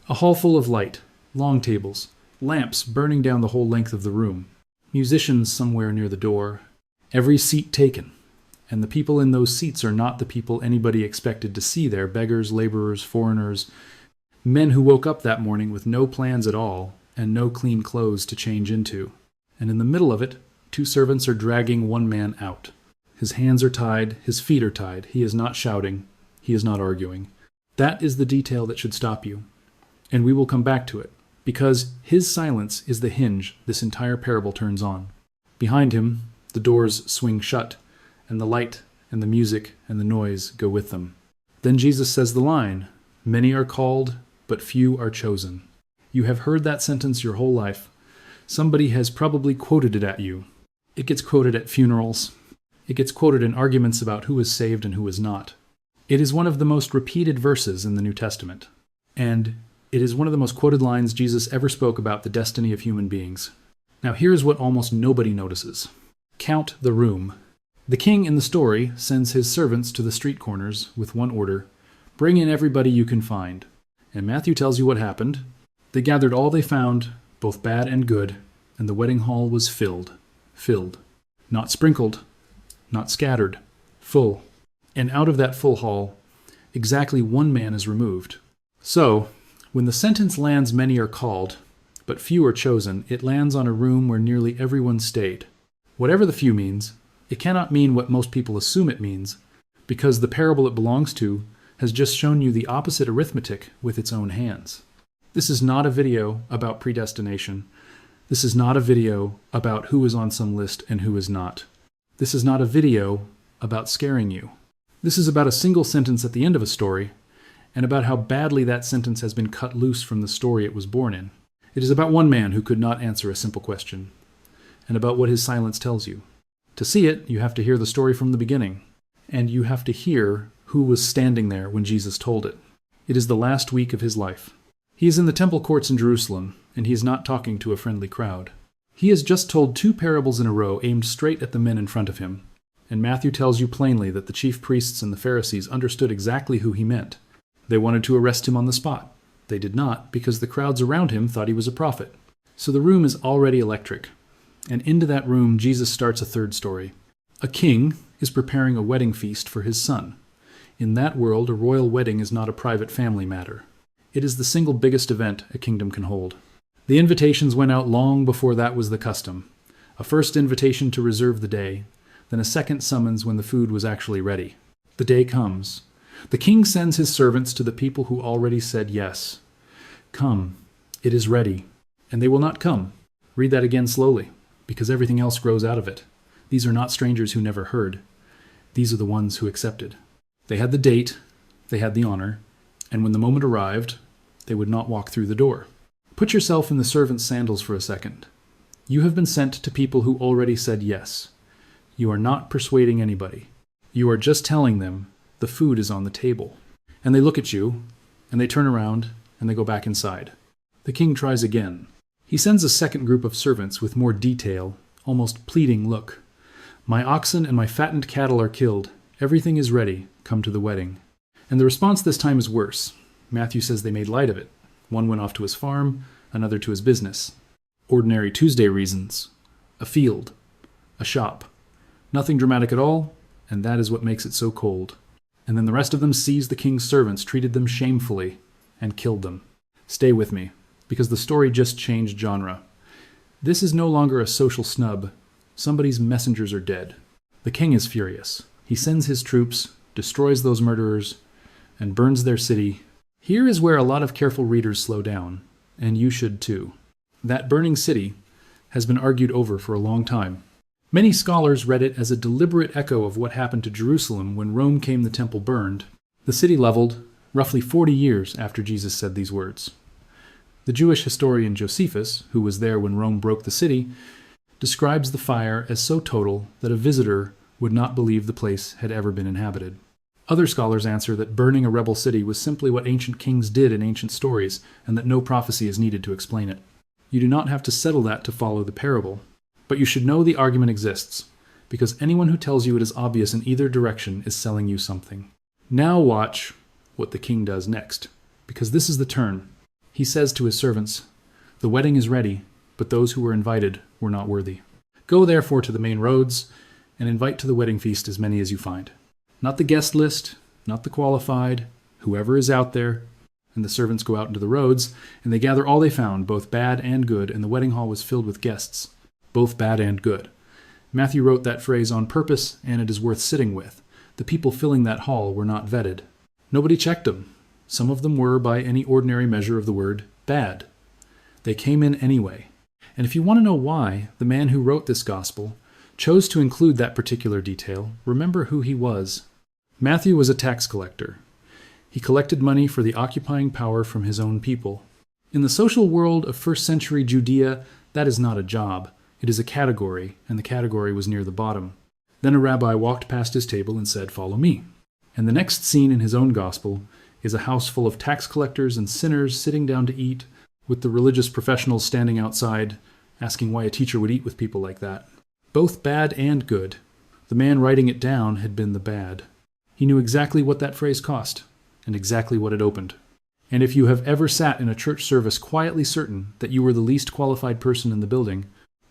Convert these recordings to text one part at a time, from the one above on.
A hall full of light, long tables, lamps burning down the whole length of the room, musicians somewhere near the door, every seat taken. And the people in those seats are not the people anybody expected to see there: beggars, laborers, foreigners, men who woke up that morning with no plans at all and no clean clothes to change into. And in the middle of it, two servants are dragging one man out. His hands are tied, his feet are tied. He is not shouting, he is not arguing. That is the detail that should stop you. And we will come back to it, because his silence is the hinge this entire parable turns on. Behind him, the doors swing shut, and the light and the music and the noise go with them. Then Jesus says the line, "Many are called, but few are chosen." You have heard that sentence your whole life. Somebody has probably quoted it at you. It gets quoted at funerals. It gets quoted in arguments about who is saved and who is not. It is one of the most repeated verses in the New Testament. And it is one of the most quoted lines Jesus ever spoke about the destiny of human beings. Now here's what almost nobody notices. Count the room. The king in the story sends his servants to the street corners with one order: bring in everybody you can find. And Matthew tells you what happened. They gathered all they found, both bad and good, and the wedding hall was filled. Filled. Not sprinkled, not scattered, full. And out of that full hall, exactly one man is removed. So, when the sentence lands, "Many are called, but few are chosen," it lands on a room where nearly everyone stayed. Whatever the few means, it cannot mean what most people assume it means, because the parable it belongs to has just shown you the opposite arithmetic with its own hands. This is not a video about predestination. This is not a video about who is on some list and who is not. This is not a video about scaring you. This is about a single sentence at the end of a story, and about how badly that sentence has been cut loose from the story it was born in. It is about one man who could not answer a simple question, and about what his silence tells you. To see it, you have to hear the story from the beginning, and you have to hear who was standing there when Jesus told it. It is the last week of his life. He is in the temple courts in Jerusalem, and he is not talking to a friendly crowd. He has just told two parables in a row aimed straight at the men in front of him, and Matthew tells you plainly that the chief priests and the Pharisees understood exactly who he meant. They wanted to arrest him on the spot. They did not, because the crowds around him thought he was a prophet. So the room is already electric. And into that room, Jesus starts a third story. A king is preparing a wedding feast for his son. In that world, a royal wedding is not a private family matter. It is the single biggest event a kingdom can hold. The invitations went out long before that was the custom. A first invitation to reserve the day, then a second summons when the food was actually ready. The day comes. The king sends his servants to the people who already said yes. Come, it is ready. And they will not come. Read that again slowly, because everything else grows out of it. These are not strangers who never heard. These are the ones who accepted. They had the date, they had the honor, and when the moment arrived, they would not walk through the door. Put yourself in the servant's sandals for a second. You have been sent to people who already said yes. You are not persuading anybody. You are just telling them the food is on the table. And they look at you, and they turn around, and they go back inside. The king tries again. He sends a second group of servants with more detail, almost pleading look. "My oxen and my fattened cattle are killed. Everything is ready. Come to the wedding." And the response this time is worse. Matthew says they made light of it. One went off to his farm, another to his business. Ordinary Tuesday reasons. A field. A shop. Nothing dramatic at all, and that is what makes it so cold. And then the rest of them seized the king's servants, treated them shamefully, and killed them. Stay with me, because the story just changed genre. This is no longer a social snub. Somebody's messengers are dead. The king is furious. He sends his troops, destroys those murderers, and burns their city. Here is where a lot of careful readers slow down, and you should too. That burning city has been argued over for a long time. Many scholars read it as a deliberate echo of what happened to Jerusalem when Rome came the temple burned, the city leveled, roughly 40 years after Jesus said these words. The Jewish historian Josephus, who was there when Rome broke the city, describes the fire as so total that a visitor would not believe the place had ever been inhabited. Other scholars answer that burning a rebel city was simply what ancient kings did in ancient stories, and that no prophecy is needed to explain it. You do not have to settle that to follow the parable. But you should know the argument exists, because anyone who tells you it is obvious in either direction is selling you something. Now watch what the king does next, because this is the turn. He says to his servants, "The wedding is ready, but those who were invited were not worthy. Go therefore to the main roads, and invite to the wedding feast as many as you find. Not the guest list, not the qualified, whoever is out there." And the servants go out into the roads, and they gather all they found, both bad and good, and the wedding hall was filled with guests, both bad and good. Matthew wrote that phrase on purpose, and it is worth sitting with. The people filling that hall were not vetted. Nobody checked them. Some of them were, by any ordinary measure of the word, bad. They came in anyway. And if you want to know why the man who wrote this gospel chose to include that particular detail, remember who he was. Matthew was a tax collector. He collected money for the occupying power from his own people. In the social world of first century Judea, that is not a job. It is a category, and the category was near the bottom. Then a rabbi walked past his table and said, "Follow me." And the next scene in his own gospel is a house full of tax collectors and sinners sitting down to eat, with the religious professionals standing outside, asking why a teacher would eat with people like that. Both bad and good. The man writing it down had been the bad. He knew exactly what that phrase cost, and exactly what it opened. And if you have ever sat in a church service quietly certain that you were the least qualified person in the building,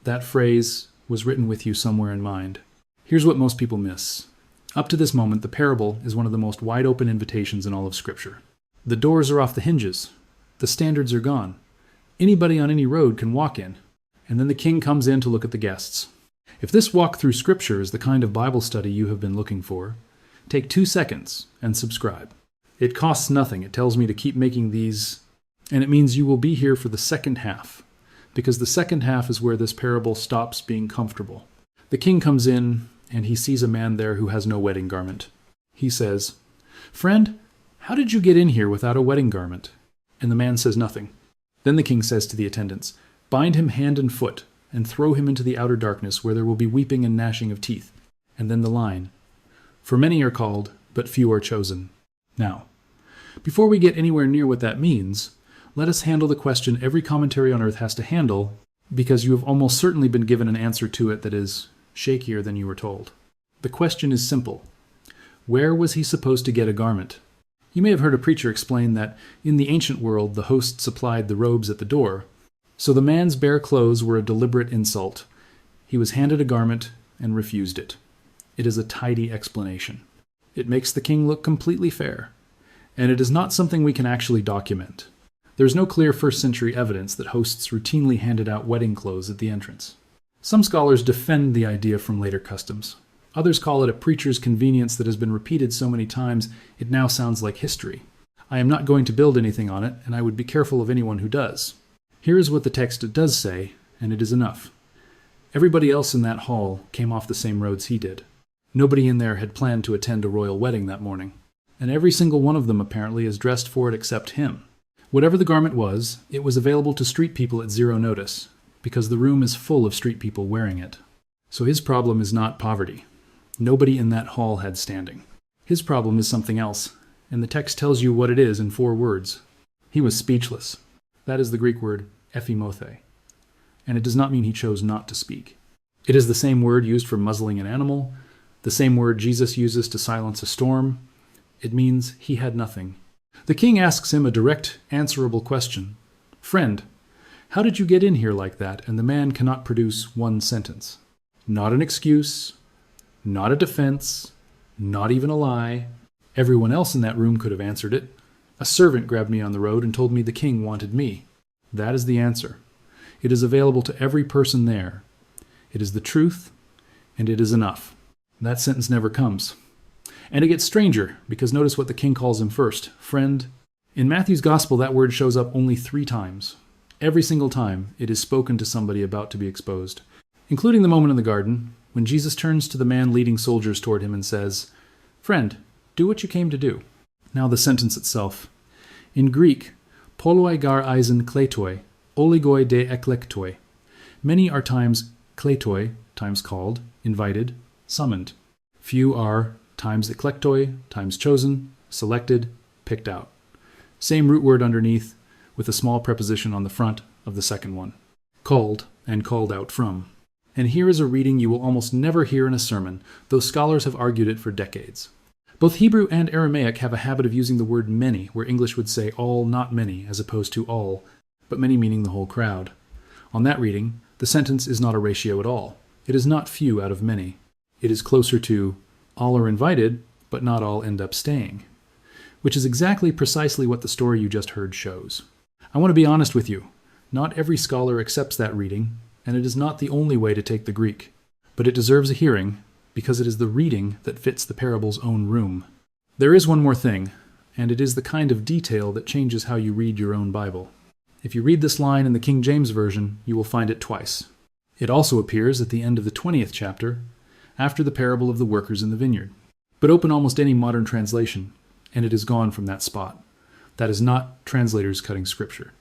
that phrase was written with you somewhere in mind. Here's what most people miss. Up to this moment, the parable is one of the most wide-open invitations in all of Scripture. The doors are off the hinges. The standards are gone. Anybody on any road can walk in, and then the king comes in to look at the guests. If this walk through Scripture is the kind of Bible study you have been looking for, take 2 seconds and subscribe. It costs nothing. It tells me to keep making these, and it means you will be here for the second half, because the second half is where this parable stops being comfortable. The king comes in, and he sees a man there who has no wedding garment. He says, "Friend, how did you get in here without a wedding garment?" And the man says nothing. Then the king says to the attendants, "Bind him hand and foot, and throw him into the outer darkness, where there will be weeping and gnashing of teeth." And then the line, "For many are called, but few are chosen." Now, before we get anywhere near what that means, let us handle the question every commentary on earth has to handle, because you have almost certainly been given an answer to it that is shakier than you were told. The question is simple. Where was he supposed to get a garment? You may have heard a preacher explain that in the ancient world the host supplied the robes at the door, so the man's bare clothes were a deliberate insult. He was handed a garment and refused it. It is a tidy explanation. It makes the king look completely fair, and it is not something we can actually document. There is no clear first-century evidence that hosts routinely handed out wedding clothes at the entrance. Some scholars defend the idea from later customs. Others call it a preacher's convenience that has been repeated so many times it now sounds like history. I am not going to build anything on it, and I would be careful of anyone who does. Here is what the text does say, and it is enough. Everybody else in that hall came off the same roads he did. Nobody in there had planned to attend a royal wedding that morning, and every single one of them apparently is dressed for it except him. Whatever the garment was, it was available to street people at zero notice, because the room is full of street people wearing it. So his problem is not poverty. Nobody in that hall had standing. His problem is something else, and the text tells you what it is in 4 words. He was speechless. That is the Greek word ephimothe, and it does not mean he chose not to speak. It is the same word used for muzzling an animal, the same word Jesus uses to silence a storm. It means he had nothing. The king asks him a direct, answerable question. "Friend, how did you get in here like that?" And the man cannot produce 1 sentence. Not an excuse, not a defense, not even a lie. Everyone else in that room could have answered it. A servant grabbed me on the road and told me the king wanted me. That is the answer. It is available to every person there. It is the truth, and it is enough. That sentence never comes. And it gets stranger, because notice what the king calls him first, friend. In Matthew's gospel, that word shows up only 3 times. Every single time, it is spoken to somebody about to be exposed, including the moment in the garden, when Jesus turns to the man leading soldiers toward him and says, "Friend, do what you came to do." Now the sentence itself. In Greek, poloi gar eisen klētoi, oligoi de eklektoi. Many are times klētoi, times called, invited, summoned. Few are times eklektoi, times chosen, selected, picked out. Same root word underneath, with a small preposition on the front of the second one. Called and called out from. And here is a reading you will almost never hear in a sermon, though scholars have argued it for decades. Both Hebrew and Aramaic have a habit of using the word many, where English would say all, not many, as opposed to all, but many meaning the whole crowd. On that reading, the sentence is not a ratio at all. It is not few out of many. It is closer to all are invited, but not all end up staying, which is precisely what the story you just heard shows. I want to be honest with you. Not every scholar accepts that reading, and it is not the only way to take the Greek, but it deserves a hearing because it is the reading that fits the parable's own room. There is one more thing, and it is the kind of detail that changes how you read your own Bible. If you read this line in the King James Version, you will find it twice. It also appears at the end of the 20th chapter, after the parable of the workers in the vineyard. But open almost any modern translation, and it is gone from that spot. That is not translators cutting scripture.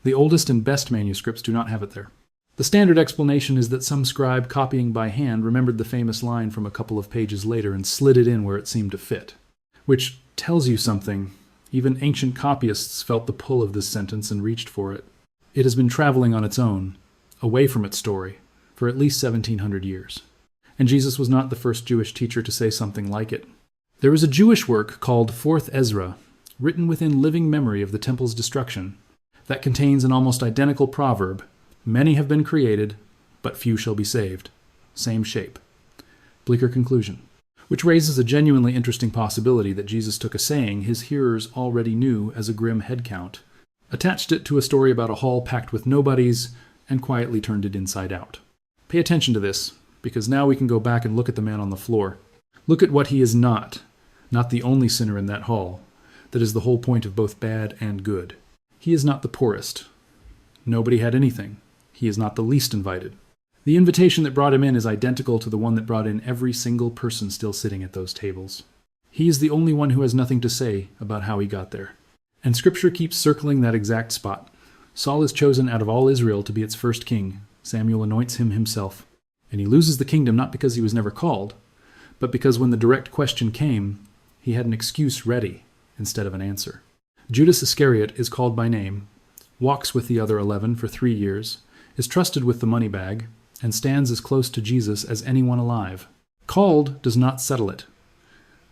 The oldest and best manuscripts do not have it there. The standard explanation is that some scribe copying by hand remembered the famous line from a couple of pages later and slid it in where it seemed to fit, which tells you something. Even ancient copyists felt the pull of this sentence and reached for it. It has been traveling on its own, away from its story, for at least 1700 years. And Jesus was not the first Jewish teacher to say something like it. There is a Jewish work called 4th Ezra, written within living memory of the temple's destruction, that contains an almost identical proverb: many have been created, but few shall be saved. Same shape. Bleecker conclusion. Which raises a genuinely interesting possibility that Jesus took a saying his hearers already knew as a grim headcount, attached it to a story about a hall packed with nobodies, and quietly turned it inside out. Pay attention to this, because now we can go back and look at the man on the floor. Look at what he is not the only sinner in that hall. That is the whole point of both bad and good. He is not the poorest. Nobody had anything. He is not the least invited. The invitation that brought him in is identical to the one that brought in every single person still sitting at those tables. He is the only one who has nothing to say about how he got there. And Scripture keeps circling that exact spot. Saul is chosen out of all Israel to be its first king. Samuel anoints him himself. And he loses the kingdom not because he was never called, but because when the direct question came, he had an excuse ready instead of an answer. Judas Iscariot is called by name, walks with the other 11 for 3 years, is trusted with the money bag, and stands as close to Jesus as anyone alive. Called does not settle it.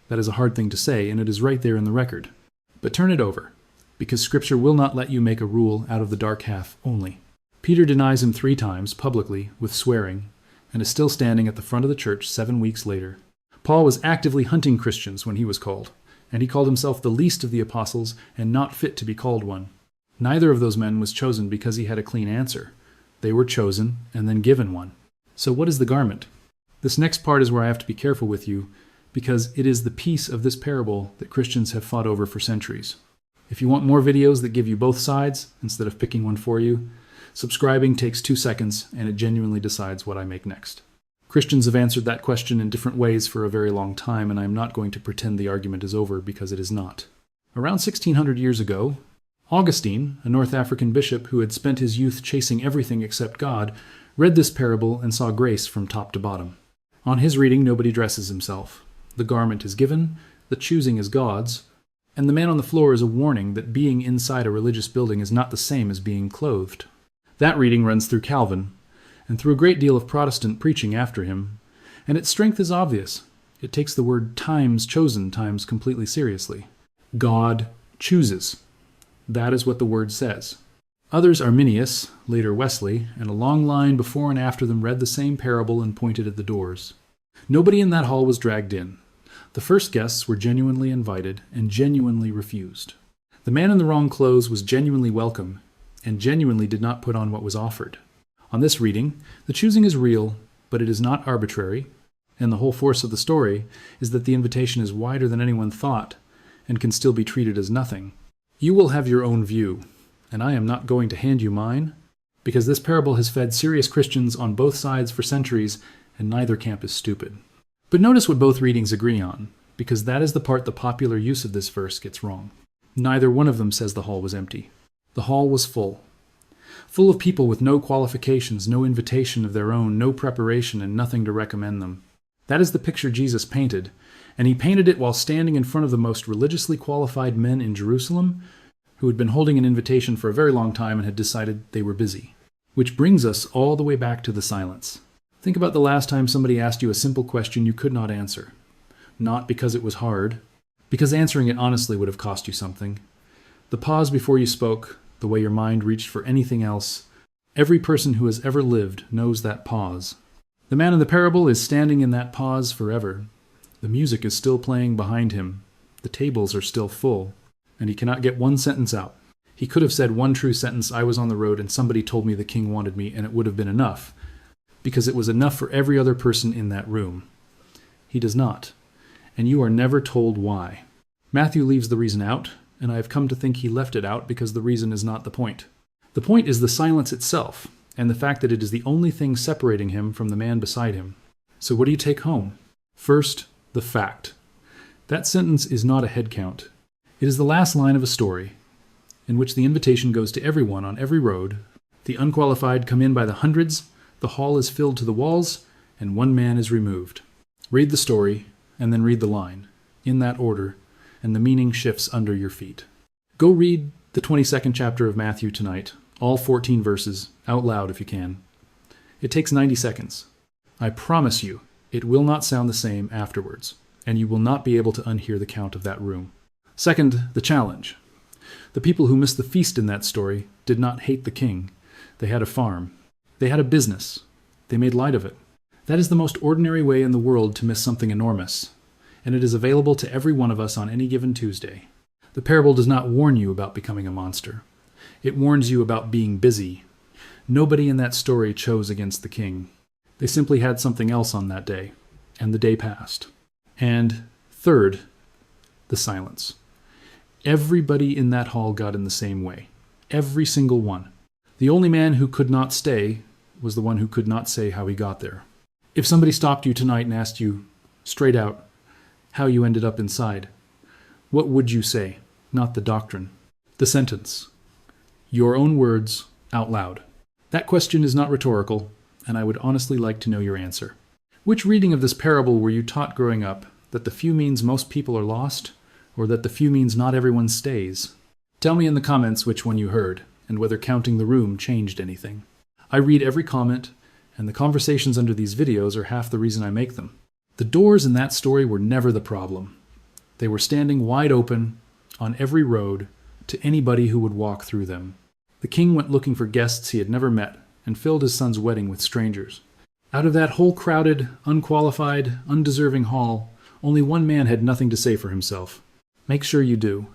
That is a hard thing to say, and it is right there in the record. But turn it over, because Scripture will not let you make a rule out of the dark half only. Peter denies him 3 times, publicly, with swearing, and is still standing at the front of the church 7 weeks later. Paul was actively hunting Christians when he was called, and he called himself the least of the apostles and not fit to be called one. Neither of those men was chosen because he had a clean answer. They were chosen and then given one. So what is the garment? This next part is where I have to be careful with you, because it is the piece of this parable that Christians have fought over for centuries. If you want more videos that give you both sides, instead of picking one for you, subscribing takes 2 seconds, and it genuinely decides what I make next. Christians have answered that question in different ways for a very long time, and I am not going to pretend the argument is over, because it is not. Around 1600 years ago, Augustine, a North African bishop who had spent his youth chasing everything except God, read this parable and saw grace from top to bottom. On his reading, nobody dresses himself. The garment is given, the choosing is God's, and the man on the floor is a warning that being inside a religious building is not the same as being clothed. That reading runs through Calvin, and through a great deal of Protestant preaching after him, and its strength is obvious. It takes the word times chosen times completely seriously. God chooses. That is what the word says. Others, Arminius, later Wesley, and a long line before and after them read the same parable and pointed at the doors. Nobody in that hall was dragged in. The first guests were genuinely invited and genuinely refused. The man in the wrong clothes was genuinely welcome and genuinely did not put on what was offered. On this reading, the choosing is real, but it is not arbitrary, and the whole force of the story is that the invitation is wider than anyone thought and can still be treated as nothing. You will have your own view, and I am not going to hand you mine, because this parable has fed serious Christians on both sides for centuries, and neither camp is stupid. But notice what both readings agree on, because that is the part the popular use of this verse gets wrong. Neither one of them says the hall was empty. The hall was full. Full of people with no qualifications, no invitation of their own, no preparation, and nothing to recommend them. That is the picture Jesus painted, and he painted it while standing in front of the most religiously qualified men in Jerusalem, who had been holding an invitation for a very long time and had decided they were busy. Which brings us all the way back to the silence. Think about the last time somebody asked you a simple question you could not answer. Not because it was hard, because answering it honestly would have cost you something. The pause before you spoke, the way your mind reached for anything else, every person who has ever lived knows that pause. The man in the parable is standing in that pause forever. The music is still playing behind him. The tables are still full, and he cannot get one sentence out. He could have said one true sentence, "I was on the road and somebody told me the king wanted me," and it would have been enough, because it was enough for every other person in that room. He does not, and you are never told why. Matthew leaves the reason out, and I have come to think he left it out because the reason is not the point. The point is the silence itself, and the fact that it is the only thing separating him from the man beside him. So what do you take home? First, the fact. That sentence is not a head count. It is the last line of a story, in which the invitation goes to everyone on every road. The unqualified come in by the hundreds, the hall is filled to the walls, and one man is removed. Read the story, and then read the line, in that order, and the meaning shifts under your feet. Go read the 22nd chapter of Matthew tonight, all 14 verses, out loud if you can. It takes 90 seconds. I promise you, it will not sound the same afterwards, and you will not be able to unhear the count of that room. Second, the challenge. The people who missed the feast in that story did not hate the king. They had a farm. They had a business. They made light of it. That is the most ordinary way in the world to miss something enormous, and it is available to every one of us on any given Tuesday. The parable does not warn you about becoming a monster. It warns you about being busy. Nobody in that story chose against the king. They simply had something else on that day, and the day passed. And third, the silence. Everybody in that hall got in the same way. Every single one. The only man who could not stay was the one who could not say how he got there. If somebody stopped you tonight and asked you, straight out, how you ended up inside, what would you say? Not the doctrine. The sentence. Your own words, out loud. That question is not rhetorical, and I would honestly like to know your answer. Which reading of this parable were you taught growing up, that the few means most people are lost, or that the few means not everyone stays? Tell me in the comments which one you heard, and whether counting the room changed anything. I read every comment, and the conversations under these videos are half the reason I make them. The doors in that story were never the problem. They were standing wide open on every road to anybody who would walk through them. The king went looking for guests he had never met and filled his son's wedding with strangers. Out of that whole crowded, unqualified, undeserving hall, only one man had nothing to say for himself. Make sure you do.